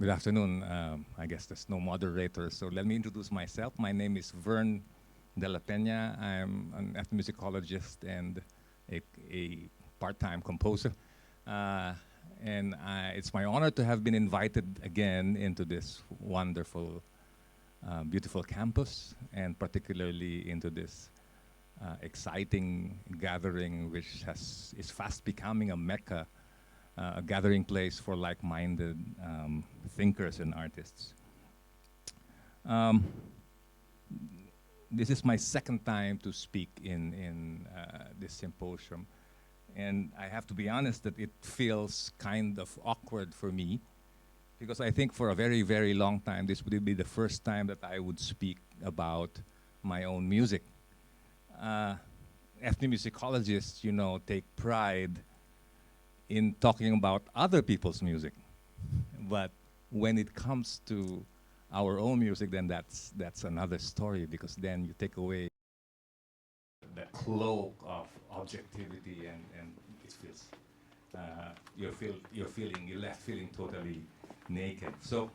Good afternoon. I guess there's no moderator, so let me introduce myself. My name is Verne de la Peña. I'm an ethnomusicologist and a part-time composer. It's my honor to have been invited again into this wonderful, beautiful campus, and particularly into this exciting gathering, which is fast becoming a mecca, a gathering place for like-minded thinkers and artists. This is my second time to speak in this symposium, and I have to be honest that it feels kind of awkward for me, because I think for a very, very long time this would be the first time that I would speak about my own music. Ethnomusicologists, you know, take pride in talking about other people's music, but when it comes to our own music, then that's another story, because then you take away the cloak of objectivity, and it feels you're left feeling totally naked. So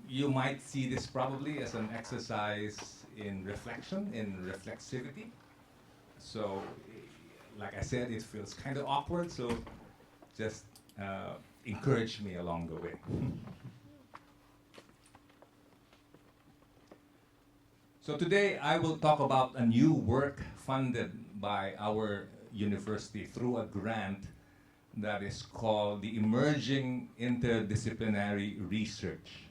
you might see this probably as an exercise in reflection, in reflexivity. So like I said, it feels kind of awkward, so just encourage me along the way. So today I will talk about a new work funded by our university through a grant that is called the Emerging Interdisciplinary Research,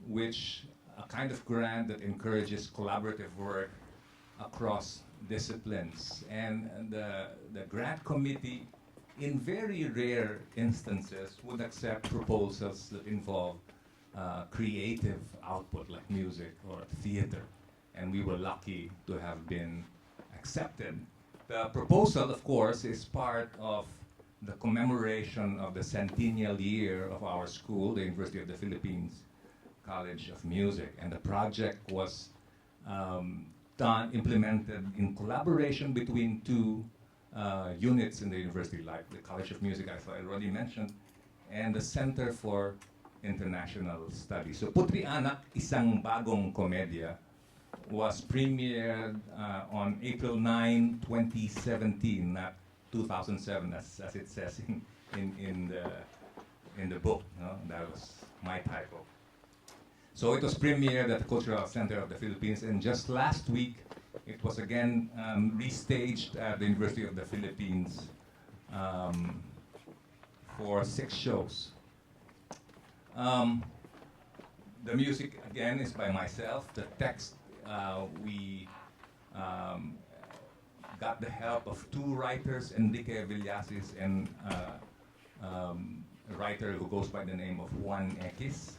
which a kind of grant that encourages collaborative work across disciplines. And the grant committee, in very rare instances, would accept proposals that involve creative output like music or theater, and we were lucky to have been accepted. The proposal, of course, is part of the commemoration of the centennial year of our school, the University of the Philippines College of Music, and the project was implemented in collaboration between two units in the university, like the College of Music, as I already mentioned, and the Center for International Studies. So Putri, Anak, Isang Bagong Komedya was premiered on April 9, 2017, not 2007, as it says in the book. No? That was my typo. So it was premiered at the Cultural Center of the Philippines, and just last week it was again restaged at the University of the Philippines for 6 shows. The music, again, is by myself. The text, we got the help of 2 writers, Enrique Villasis and a writer who goes by the name of Juan X.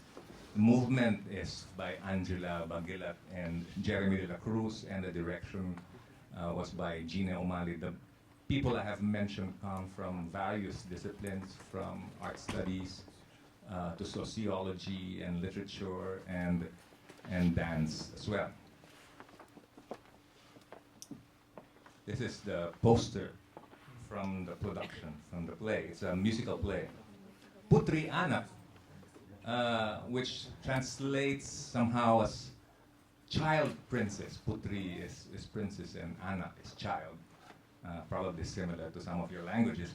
The movement is by Angela Bagilat and Jeremy de la Cruz, and the direction was by Gina O'Malley. The people I have mentioned come from various disciplines, from art studies to sociology and literature and dance as well. This is the poster from the production, from the play. It's a musical play. Putri, Anak, which translates somehow as child princess. Putri is princess and Anak is child, probably similar to some of your languages.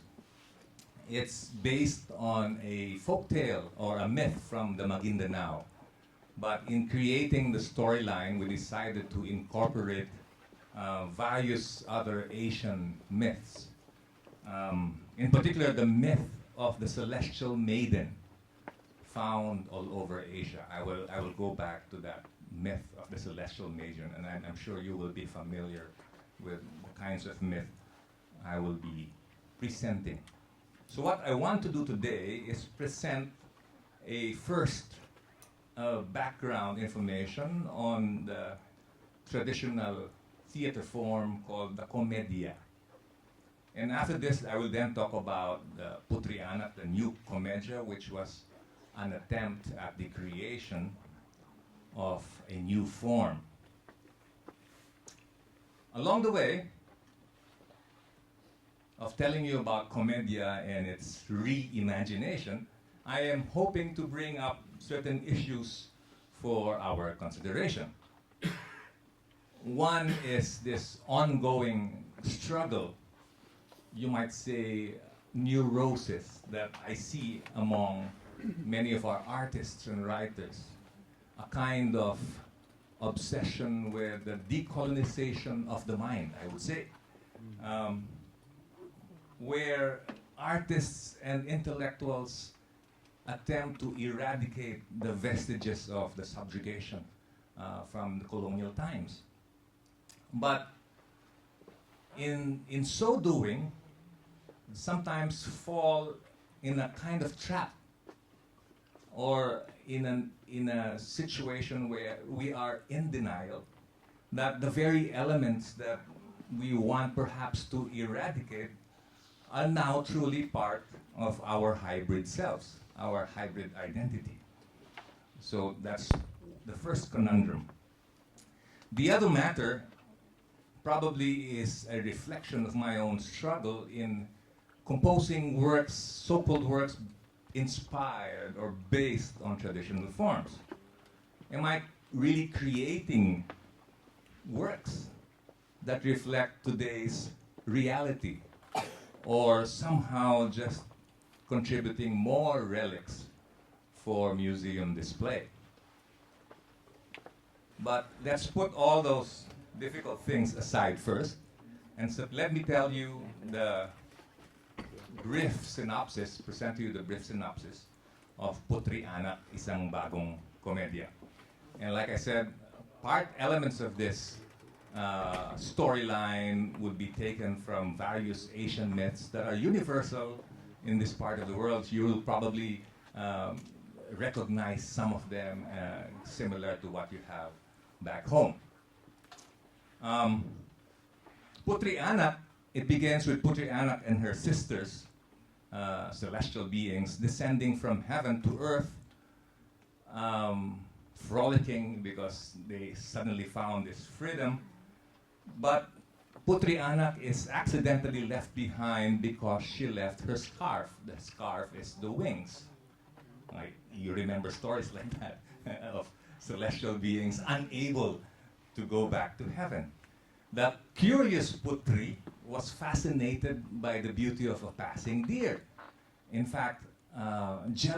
It's based on a folk tale or a myth from the Maguindanao. But in creating the storyline, we decided to incorporate various other Asian myths. In particular, the myth of the celestial maiden, found all over Asia. I will go back to that myth of the celestial maiden, and I'm sure you will be familiar with the kinds of myth I will be presenting. So what I want to do today is present a first background information on the traditional theater form called the Commedia. And after this, I will then talk about the Putri, Anak, the new Commedia, which was an attempt at the creation of a new form. Along the way of telling you about Commedia and its reimagination, I am hoping to bring up certain issues for our consideration. One is this ongoing struggle, you might say neurosis, that I see among many of our artists and writers. A kind of obsession with the decolonization of the mind, I would say, where artists and intellectuals attempt to eradicate the vestiges of the subjugation from the colonial times. But in so doing, sometimes fall in a kind of trap, or in a situation where we are in denial that the very elements that we want perhaps to eradicate are now truly part of our hybrid selves, our hybrid identity. So that's the first conundrum. The other matter probably is a reflection of my own struggle in composing works, so-called works inspired or based on traditional forms. Am I really creating works that reflect today's reality, or somehow just contributing more relics for museum display? But let's put all those difficult things aside first, and so let me tell you the brief synopsis, present to you the brief synopsis of Putri, Anak, Isang Bagong Komedya. And like I said, elements of this storyline would be taken from various Asian myths that are universal in this part of the world. You will probably recognize some of them similar to what you have back home. Putri Anak, it begins with Putri Anak and her sisters, celestial beings, descending from heaven to earth, frolicking because they suddenly found this freedom. But Putri Anak is accidentally left behind because she left her scarf. The scarf is the wings. You remember stories like that of celestial beings unable to go back to heaven. The curious Putri was fascinated by the beauty of a passing deer. In fact, she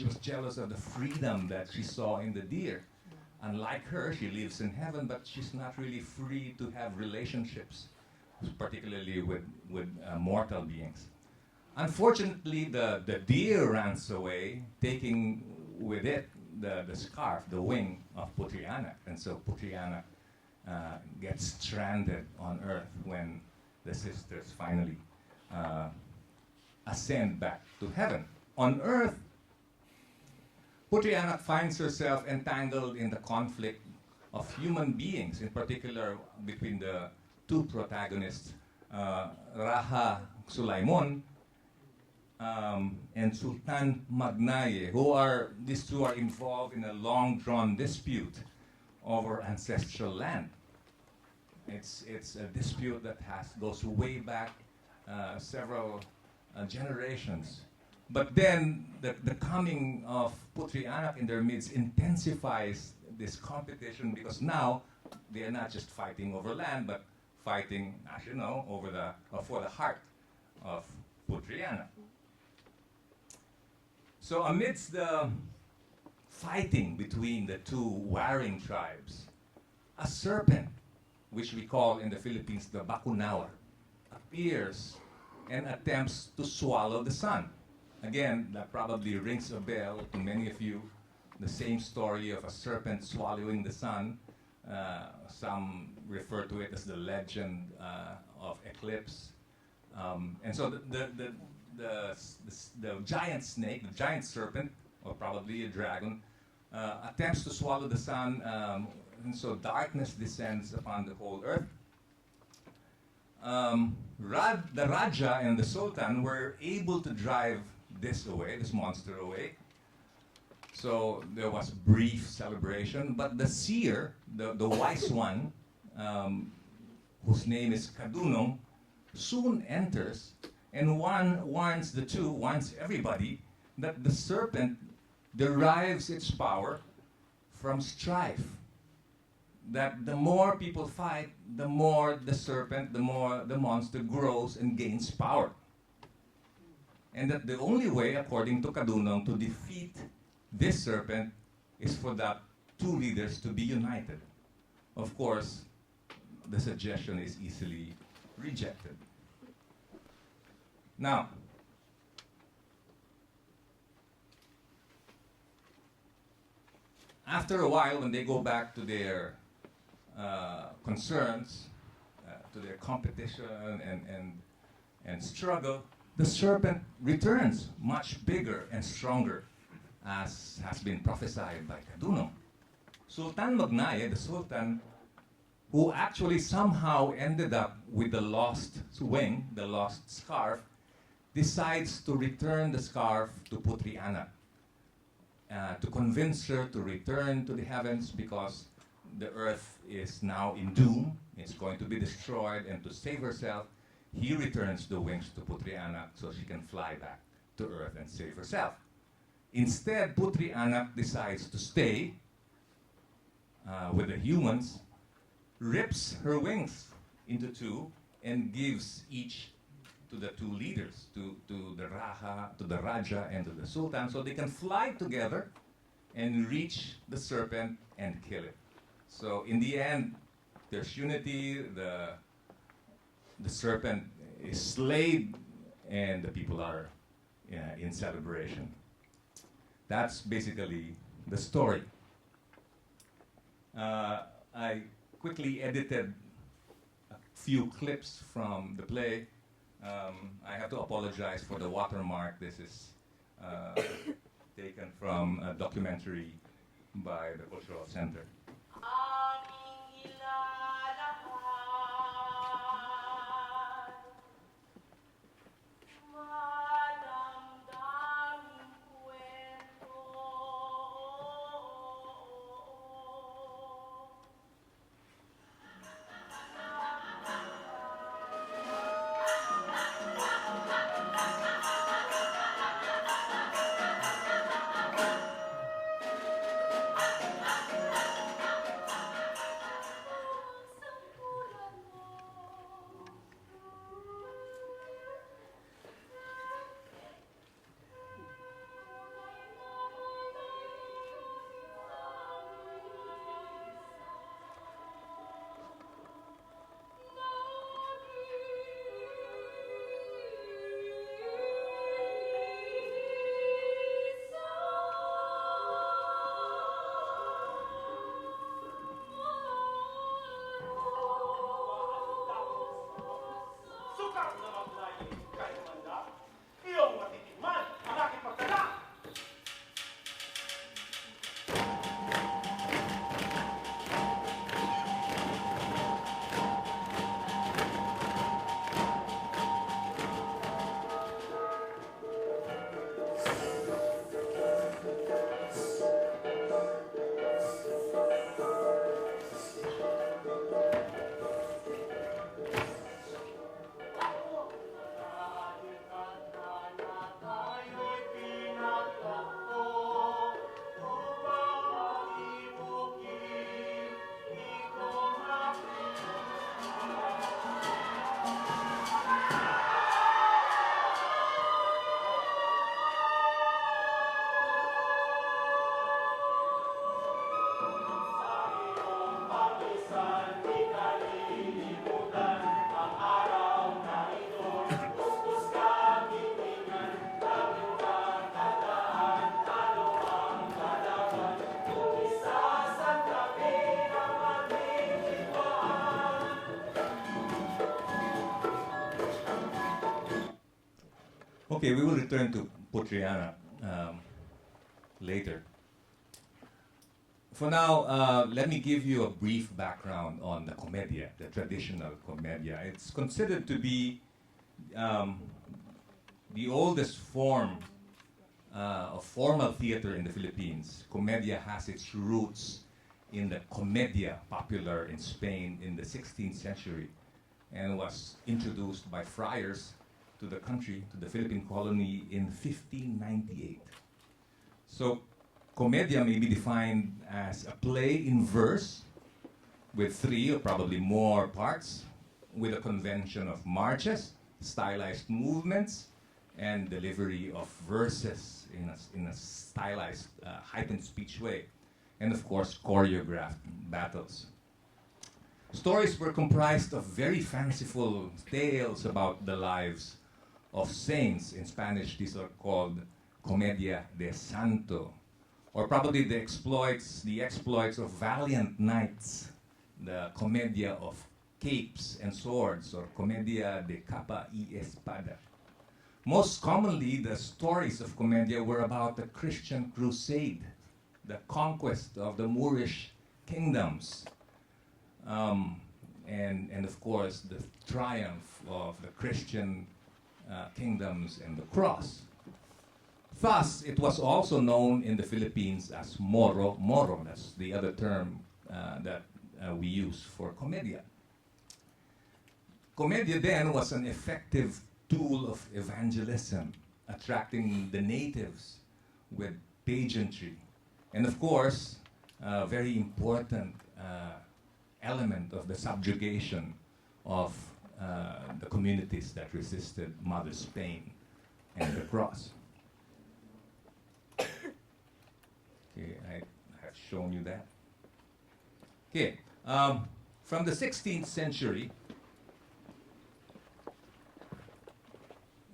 was jealous of the freedom that she saw in the deer. Unlike her, she lives in heaven, but she's not really free to have relationships, particularly with mortal beings. Unfortunately, the deer runs away, taking with it the scarf, the wing of Putri Anak. And so Putri Anak gets stranded on earth when the sisters finally ascend back to heaven. On earth, Putri Anak finds herself entangled in the conflict of human beings, in particular between the two protagonists, Raha Sulaimon and Sultan Magnaye, these two are involved in a long-drawn dispute over ancestral land. It's a dispute that goes way back several generations. But then the coming of Putri Anak in their midst intensifies this competition, because now they are not just fighting over land, but fighting, as you know, for the heart of Putri Anak. So amidst the fighting between the two warring tribes, a serpent, which we call in the Philippines the Bakunawa, appears and attempts to swallow the sun. Again, that probably rings a bell to many of you, the same story of a serpent swallowing the sun. Some refer to it as the legend of eclipse. And so the giant snake, the giant serpent, or probably a dragon, attempts to swallow the sun, and so darkness descends upon the whole earth. The Raja and the Sultan were able to drive this monster away. So there was brief celebration, but the seer, the wise one, whose name is Kadunong, soon enters and warns everybody that the serpent derives its power from strife. That the more people fight, the more the serpent, the more the monster grows and gains power. And that the only way, according to Kadunong, to defeat this serpent is for the two leaders to be united. Of course, the suggestion is easily rejected. Now, after a while, when they go back to their concerns, to their competition and struggle, the serpent returns much bigger and stronger, as has been prophesied by Kadunong. Sultan Magnaye, the Sultan, who actually somehow ended up with the lost wing, the lost scarf, decides to return the scarf to Putri Anak, to convince her to return to the heavens because the earth is now in doom, it's going to be destroyed, and to save herself, he returns the wings to Putri Anak so she can fly back to earth and save herself. Instead, Putri Anak decides to stay with the humans, rips her wings into two, and gives each to the two leaders, to the Raja, and to the Sultan, so they can fly together and reach the serpent and kill it. So in the end, there's unity, the serpent is slayed, and the people are in celebration. That's basically the story. I quickly edited a few clips from the play. I have to apologize for the watermark. This is taken from a documentary by the Cultural Center. Okay, we will return to Putri Anak later. For now, let me give you a brief background on the commedia, the traditional commedia. It's considered to be the oldest form of formal theater in the Philippines. Commedia has its roots in the commedia, popular in Spain in the 16th century, and was introduced by friars to the country, to the Philippine colony in 1598. So, comedia may be defined as a play in verse with 3 or probably more parts, with a convention of marches, stylized movements, and delivery of verses in a stylized, heightened speech way, and of course, choreographed battles. Stories were comprised of very fanciful tales about the lives of saints. In Spanish, these are called Comedia de Santo, or probably the exploits of valiant knights, the Comedia of capes and swords, or Comedia de capa y espada. Most commonly, the stories of Comedia were about the Christian crusade, the conquest of the Moorish kingdoms, and of course the triumph of the Christian kingdoms and the cross. Thus, it was also known in the Philippines as moro moro. That's the other term that we use for comedia. Comedia then was an effective tool of evangelism, attracting the natives with pageantry. And of course, a very important element of the subjugation of the communities that resisted Mother Spain and the cross. Okay, I have shown you that. Okay, from the 16th century,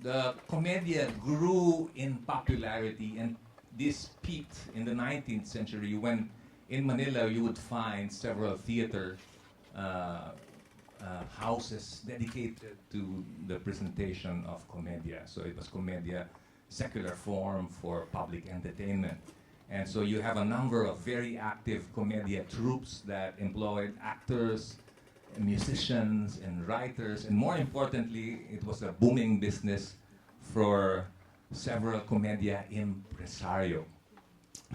the Comedia grew in popularity, and this peaked in the 19th century when in Manila you would find several theater houses dedicated to the presentation of Comedia. So it was Comedia, secular form for public entertainment. And so you have a number of very active Comedia troupes that employed actors, and musicians, and writers, and more importantly, it was a booming business for several Comedia impresario.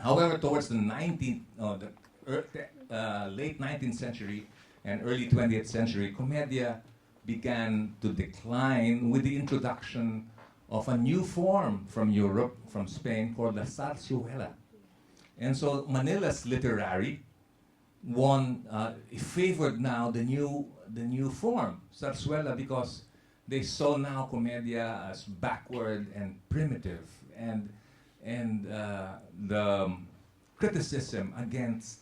However, towards the late 19th century and early 20th century, Comedia began to decline with the introduction of a new form from Europe, from Spain, called the zarzuela. And so Manila's literary favored now the new form, zarzuela, because they saw now Comedia as backward and primitive, and the criticism against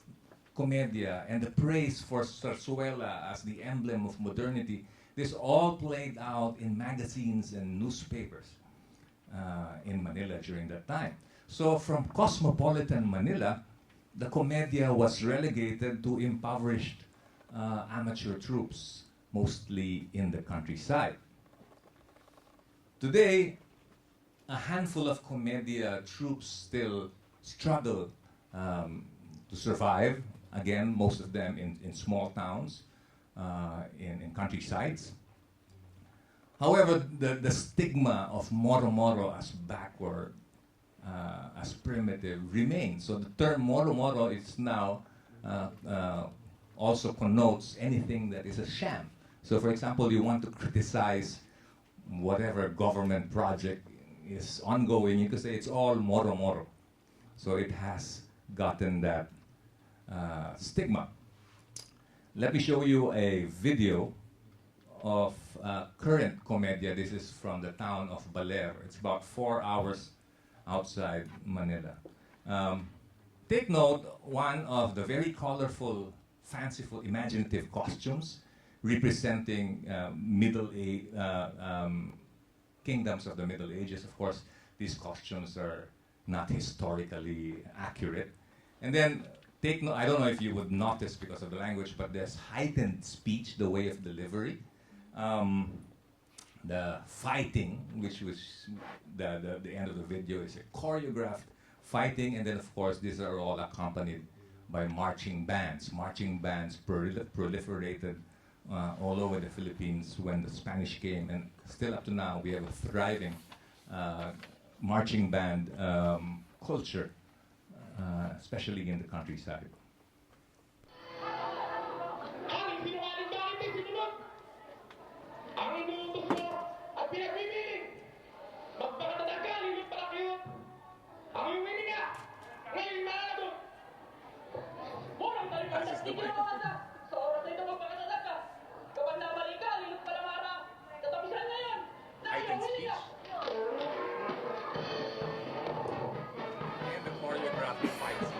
Comedia and the praise for zarzuela as the emblem of modernity, this all played out in magazines and newspapers in Manila during that time. So from cosmopolitan Manila, the Comedia was relegated to impoverished amateur troupes, mostly in the countryside. Today, a handful of Comedia troupes still struggle to survive, again, most of them in small towns, in countrysides. However, the stigma of moro moro as backward, as primitive, remains. So the term moro moro is now also connotes anything that is a sham. So for example, you want to criticize whatever government project is ongoing, you could say it's all moro moro. So it has gotten that stigma. Let me show you a video of current Comedia. This is from the town of Baler. It's about 4 hours outside Manila. Take note, one of the very colorful, fanciful, imaginative costumes representing kingdoms of the Middle Ages. Of course, these costumes are not historically accurate. And then, take note, I don't know if you would notice because of the language, but there's heightened speech, the way of delivery. The fighting, which was the end of the video, is a choreographed fighting, and then of course these are all accompanied by marching bands. Marching bands proliferated all over the Philippines when the Spanish came, and still up to now we have a thriving marching band culture, especially in the countryside. ang pinagbibiling. Magpakatadag ka, lilit pala kayo. Ang iwini ka, ngayon malalagot. Murang talipan sa tigil mo ata. Sa oras na ito magpakatadag ka. Kapag namali ka, lilit pala mara. Tatapisan na yan. Heightened speech. And the choreographed fights.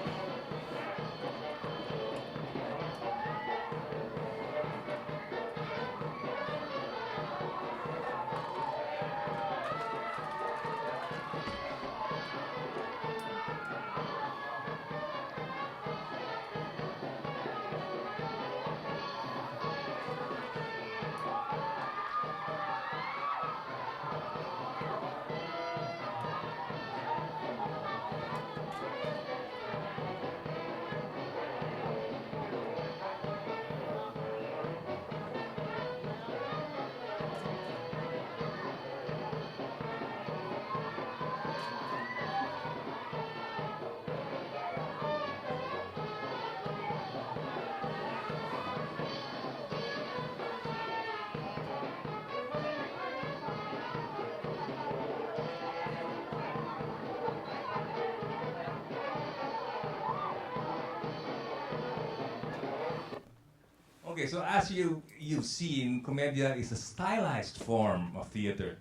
Okay, so as you've seen, commedia is a stylized form of theater,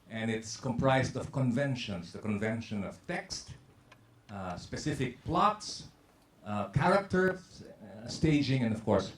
and it's comprised of conventions, the convention of text, specific plots, characters, staging, and of course,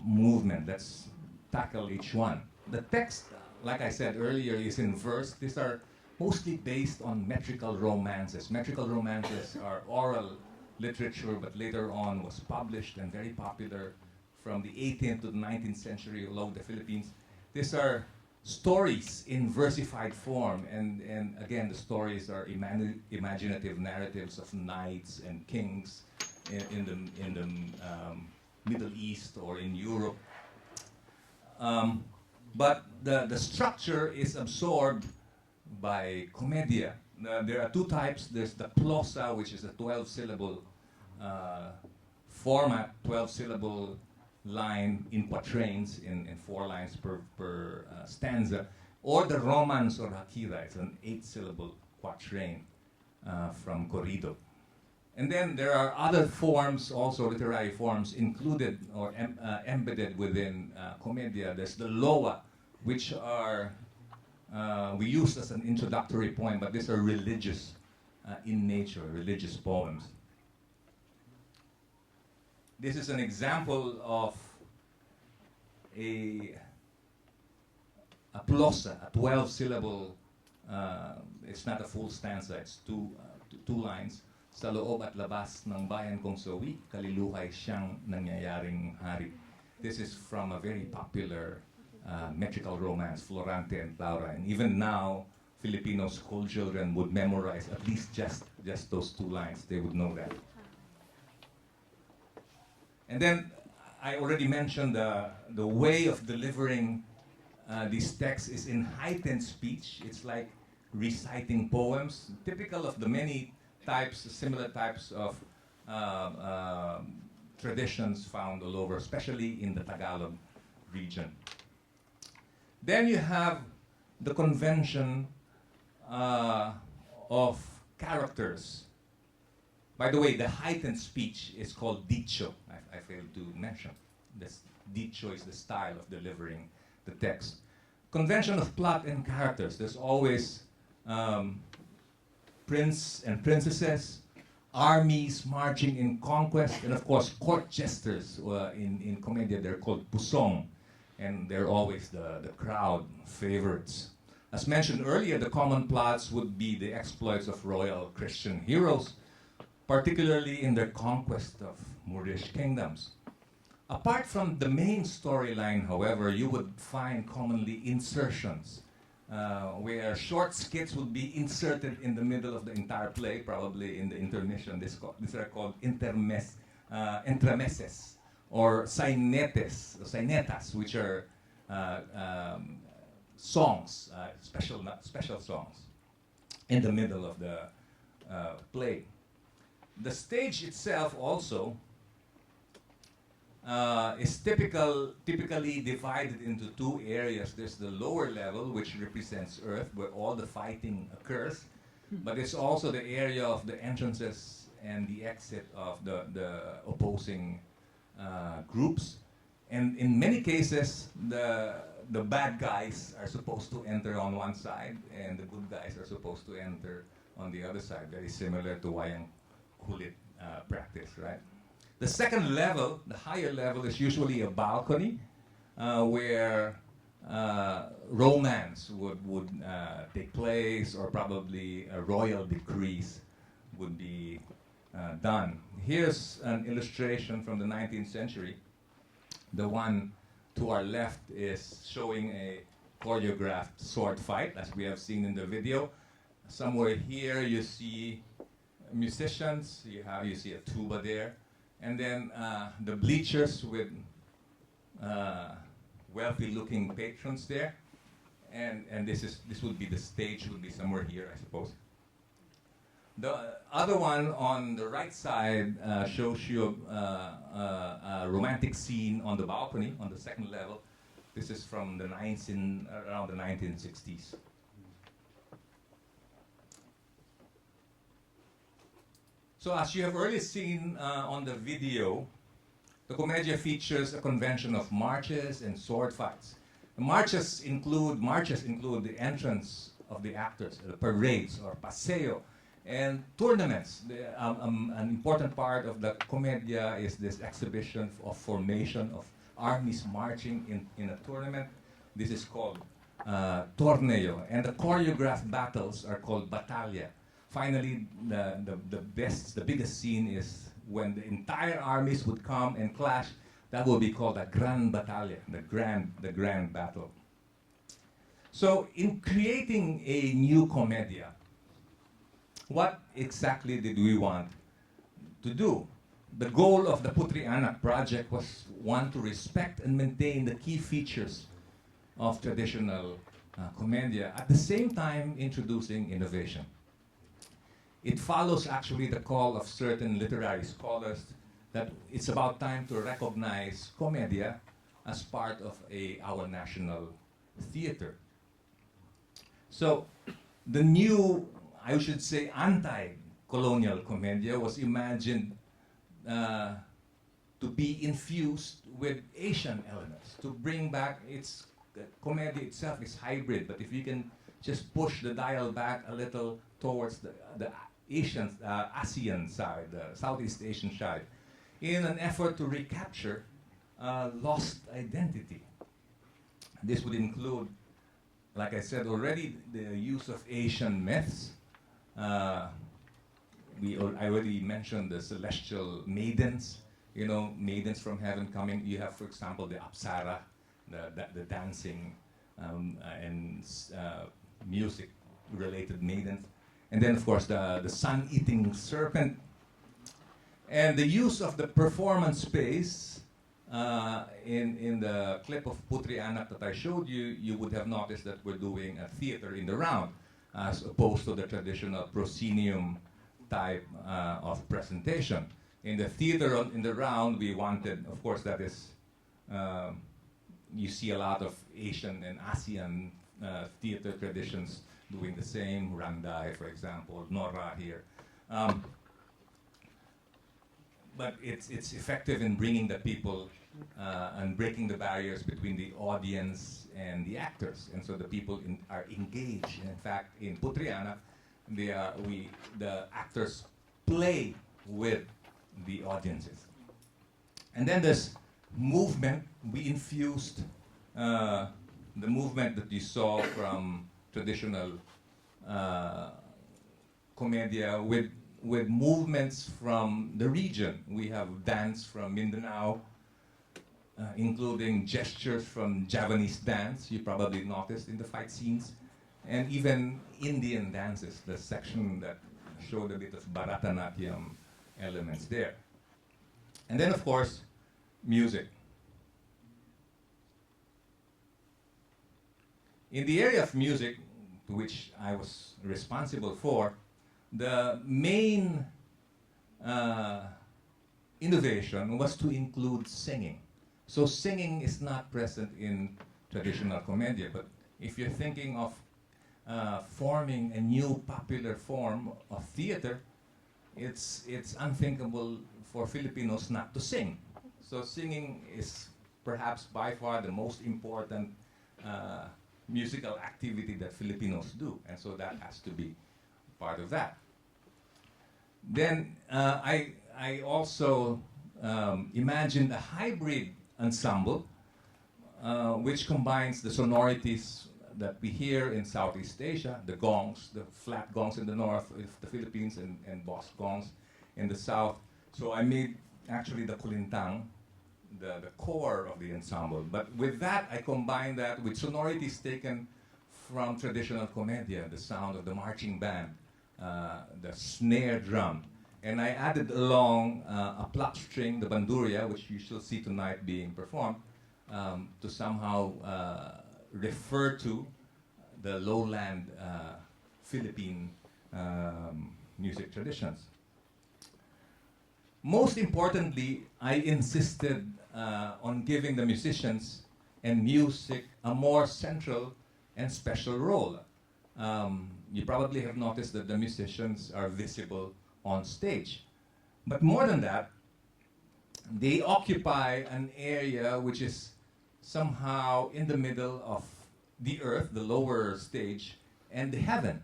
movement. Let's tackle each one. The text, like I said earlier, is in verse. These are mostly based on metrical romances. Metrical romances are oral literature, but later on was published and very popular from the 18th to the 19th century along the Philippines. These are stories in versified form, and again, the stories are imaginative narratives of knights and kings in the Middle East or in Europe. But the structure is absorbed by commedia. There are two types. There's the prosa, which is a 12-syllable format, 12-syllable line in quatrains, in 4 lines per stanza, or the romance or hakira. It's an 8-syllable quatrain from corrido. And then there are other forms, also literary forms, included or embedded within commedia. There's the loa, which are we use as an introductory poem, but these are religious in nature, religious poems. This is an example of a prosa, a 12-syllable. It's not a full stanza. It's two lines. Sa loob at labas ng bayan kong sawi, kaliluhay siyang nangyayaring hari. This is from a very popular metrical romance, Florante and Laura. And even now, Filipino school children would memorize at least just those 2 lines. They would know that. And then I already mentioned the way of delivering these texts is in heightened speech. It's like reciting poems, typical of the many types, similar types of traditions found all over, especially in the Tagalog region. Then you have the convention of characters. By the way, the heightened speech is called dicho. I failed to mention. This dicho is the style of delivering the text. Convention of plot and characters. There's always prince and princesses, armies marching in conquest, and of course court jesters. In commedia, they're called pusong, and they're always the crowd favorites. As mentioned earlier, the common plots would be the exploits of royal Christian heroes, particularly in their conquest of Moorish kingdoms. Apart from the main storyline, however, you would find commonly insertions, where short skits would be inserted in the middle of the entire play, probably in the intermission. These are called entremeses, or sainetas, which are songs, special songs, in the middle of the play. The stage itself also is typically divided into two areas. There's the lower level, which represents Earth, where all the fighting occurs, but it's also the area of the entrances and the exit of the opposing groups. And in many cases, the bad guys are supposed to enter on one side, and the good guys are supposed to enter on the other side. Very similar to wayang kulit practice, right? The second level, the higher level, is usually a balcony where romance would take place, or probably royal decrees would be done. Here's an illustration from the 19th century. The one to our left is showing a choreographed sword fight, as we have seen in the video. Somewhere here you see musicians, you see a tuba there, and then the bleachers with wealthy-looking patrons there, and this would be the stage, would be somewhere here, I suppose. The other one on the right side shows you a romantic scene on the balcony on the second level. This is from around the 1960s. So as you have already seen on the video, the Commedia features a convention of marches and sword fights. The marches include the entrance of the actors, the parades or paseo, and tournaments. An important part of the Commedia is this exhibition of formation of armies marching in a tournament. This is called torneo, and the choreographed battles are called battaglia. Finally, the biggest scene is when the entire armies would come and clash. That will be called a gran battaglia, the grand battle. So, in creating a new Commedia, what exactly did we want to do? The goal of the Putri Anak project was, one, to respect and maintain the key features of traditional Commedia, at the same time introducing innovation. It follows actually the call of certain literary scholars that it's about time to recognize Commedia as part of our national theater. So the new, I should say, anti-colonial Commedia was imagined to be infused with Asian elements, to bring back Commedia itself is hybrid, but if you can just push the dial back a little towards the ASEAN side, the Southeast Asian side, in an effort to recapture lost identity. This would include, like I said already, the use of Asian myths. I already mentioned the celestial maidens, maidens from heaven coming. You have, for example, the Apsara, the dancing and music-related maidens. And then, of course, the sun-eating serpent. And the use of the performance space in the clip of Putri Anak that I showed you, you would have noticed that we're doing a theater in the round, as opposed to the traditional proscenium type of presentation. In the theater in the round, we wanted, of course, that is, you see a lot of Asian and ASEAN theater traditions doing the same, Randai, for example, Nora here. But it's effective in bringing the people and breaking the barriers between the audience and the actors. And so the people are engaged. In fact, in Putri Anak, the actors play with the audiences. And then this movement, we infused the movement that you saw from traditional Commedia with movements from the region. We have dance from Mindanao, including gestures from Javanese dance, you probably noticed in the fight scenes, and even Indian dances, the section that showed a bit of Bharatanatyam elements there. And then, of course, music. In the area of music, which I was responsible for, the main innovation was to include singing. So singing is not present in traditional commedia, but if you're thinking of forming a new popular form of theater, it's unthinkable for Filipinos not to sing. So singing is perhaps by far the most important musical activity that Filipinos do, and so that has to be part of that. Then I also imagined a hybrid ensemble which combines the sonorities that we hear in Southeast Asia, the gongs, the flat gongs in the north of the Philippines, and boss gongs in the south. So I made actually the kulintang the core of the ensemble. But with that, I combined that with sonorities taken from traditional commedia, the sound of the marching band, the snare drum. And I added along a pluck string, the bandurria, which you shall see tonight being performed, to somehow refer to the lowland Philippine music traditions. Most importantly, I insisted on giving the musicians and music a more central and special role. You probably have noticed that the musicians are visible on stage. But more than that, they occupy an area which is somehow in the middle of the earth, the lower stage, and the heaven.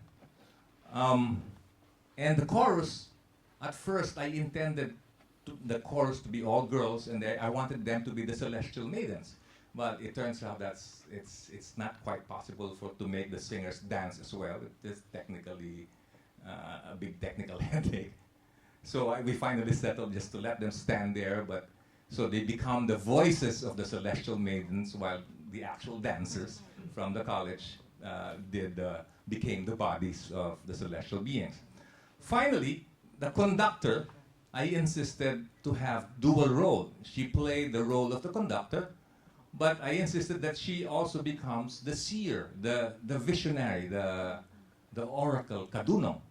And the chorus, at first I intended the chorus to be all girls, and I wanted them to be the celestial maidens. But it turns out it's not quite possible to make the singers dance as well. It is technically a big technical headache. So we finally settled just to let them stand there, but so they become the voices of the celestial maidens, while the actual dancers from the college became the bodies of the celestial beings. Finally, the conductor, I insisted to have dual role. She played the role of the conductor, but I insisted that she also becomes the seer, the visionary, the oracle, kadunong.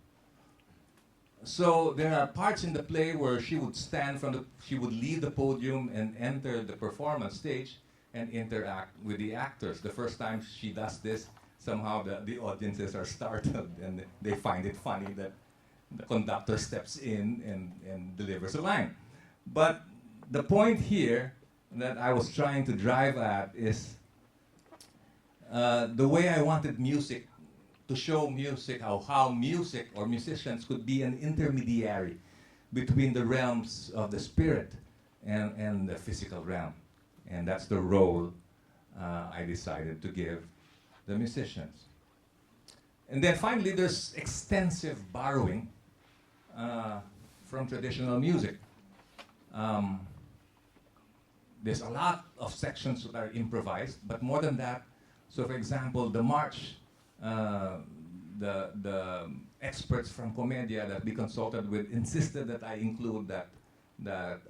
So there are parts in the play where she would she would leave the podium and enter the performance stage and interact with the actors. The first time she does this, somehow the audiences are startled and they find it funny that the conductor steps in and delivers a line. But the point here that I was trying to drive at is the way I wanted music to show music, how music or musicians could be an intermediary between the realms of the spirit and the physical realm. And that's the role I decided to give the musicians. And then finally, there's extensive borrowing from traditional music. There's a lot of sections that are improvised, but more than that, so for example, the march, the experts from Commedia that we consulted with insisted that I include that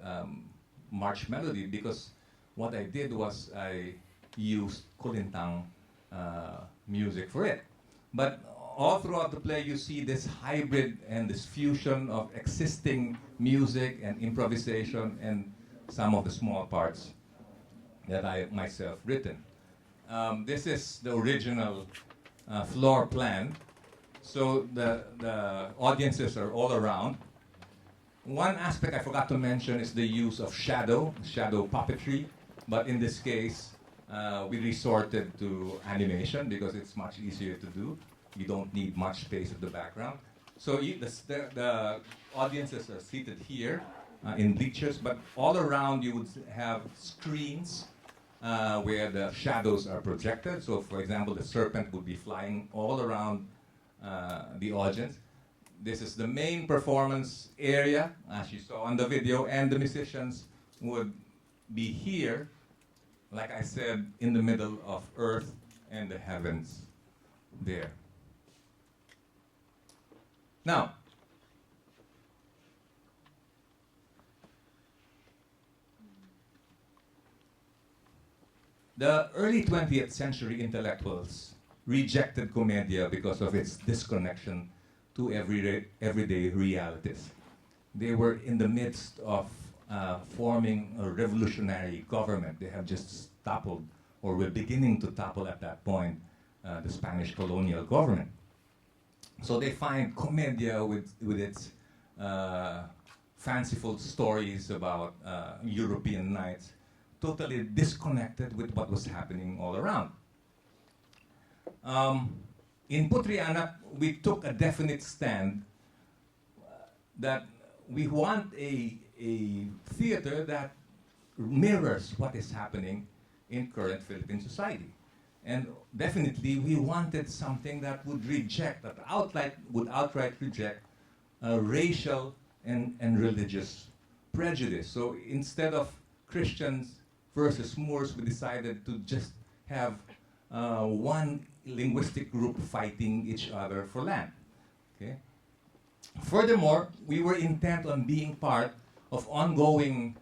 march melody, because what I did was I used kulintang music for it. But all throughout the play, you see this hybrid and this fusion of existing music and improvisation and some of the small parts that I myself written. This is the original floor plan. So the audiences are all around. One aspect I forgot to mention is the use of shadow puppetry. But in this case, we resorted to animation because it's much easier to do. You don't need much space at the background. So the audiences are seated here in bleachers, but all around you would have screens where the shadows are projected. So for example, the serpent would be flying all around the audience. This is the main performance area, as you saw on the video, and the musicians would be here, like I said, in the middle of earth and the heavens there. Now, the early 20th century intellectuals rejected Commedia because of its disconnection to everyday realities. They were in the midst of forming a revolutionary government. They have just toppled, or were beginning to topple at that point, the Spanish colonial government. So they find comedia with its fanciful stories about European knights totally disconnected with what was happening all around. In Putri Anak, we took a definite stand that we want a theater that mirrors what is happening in current Philippine society. And definitely we wanted something that would reject, would outright reject racial and religious prejudice. So instead of Christians versus Moors, we decided to just have one linguistic group fighting each other for land. Okay? Furthermore, we were intent on being part of ongoing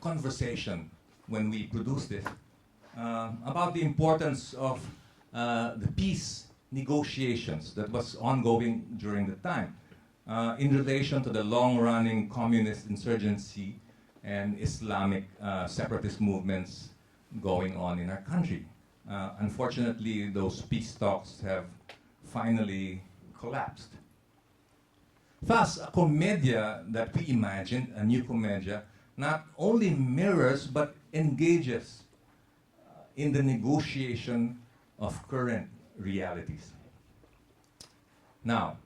conversation when we produced this about the importance of the peace negotiations that was ongoing during the time in relation to the long-running communist insurgency and Islamic separatist movements going on in our country. Unfortunately, those peace talks have finally collapsed. Thus, a comedia that we imagined, a new comedia, not only mirrors but engages in the negotiation of current realities. Now,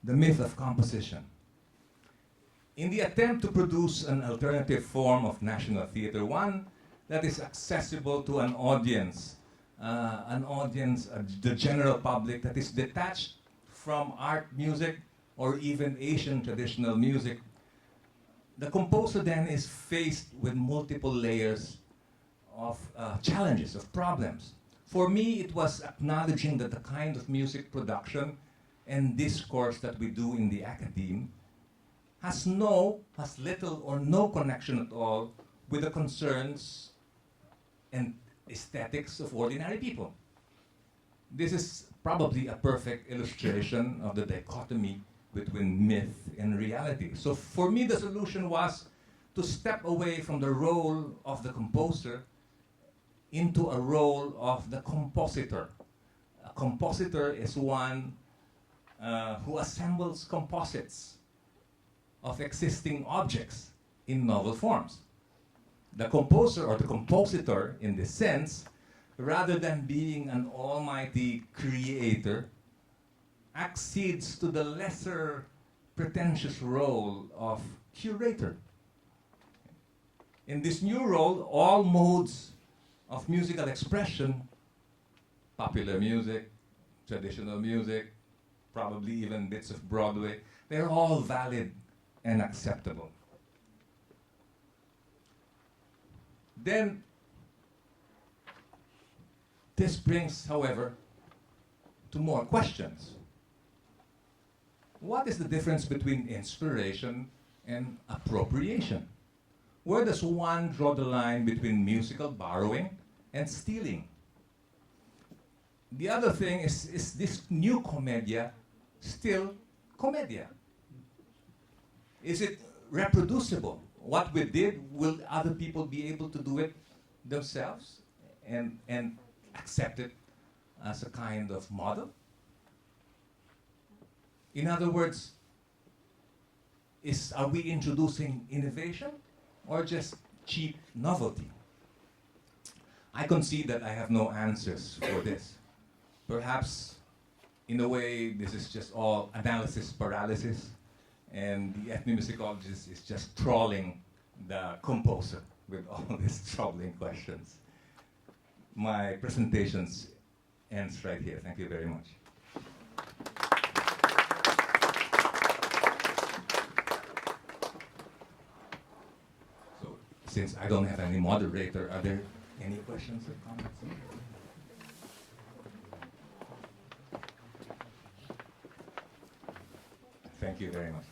the myth of composition. In the attempt to produce an alternative form of national theater, one that is accessible to an audience, the general public, that is detached from art music or even Asian traditional music, the composer then is faced with multiple layers of challenges, of problems. For me, it was acknowledging that the kind of music production and discourse that we do in the academe has little or no connection at all with the concerns and aesthetics of ordinary people. This is probably a perfect illustration of the dichotomy between myth and reality. So for me, the solution was to step away from the role of the composer into a role of the compositor. A compositor is one who assembles composites of existing objects in novel forms. The composer or the compositor, in this sense, rather than being an almighty creator, accedes to the lesser pretentious role of curator. In this new role, all modes of musical expression, popular music, traditional music, probably even bits of Broadway, they're all valid and acceptable. Then, this brings, however, to more questions. What is the difference between inspiration and appropriation? Where does one draw the line between musical borrowing and stealing? The other thing is this new comedia still comedia? Is it reproducible? What we did, will other people be able to do it themselves and accept it as a kind of model? In other words, are we introducing innovation or just cheap novelty? I concede that I have no answers for this. Perhaps, in a way, this is just all analysis paralysis, and the ethnomusicologist is just trolling the composer with all these troubling questions. My presentation ends right here. Thank you very much. So, since I don't have any moderator, are there any questions or comments? Thank you very much.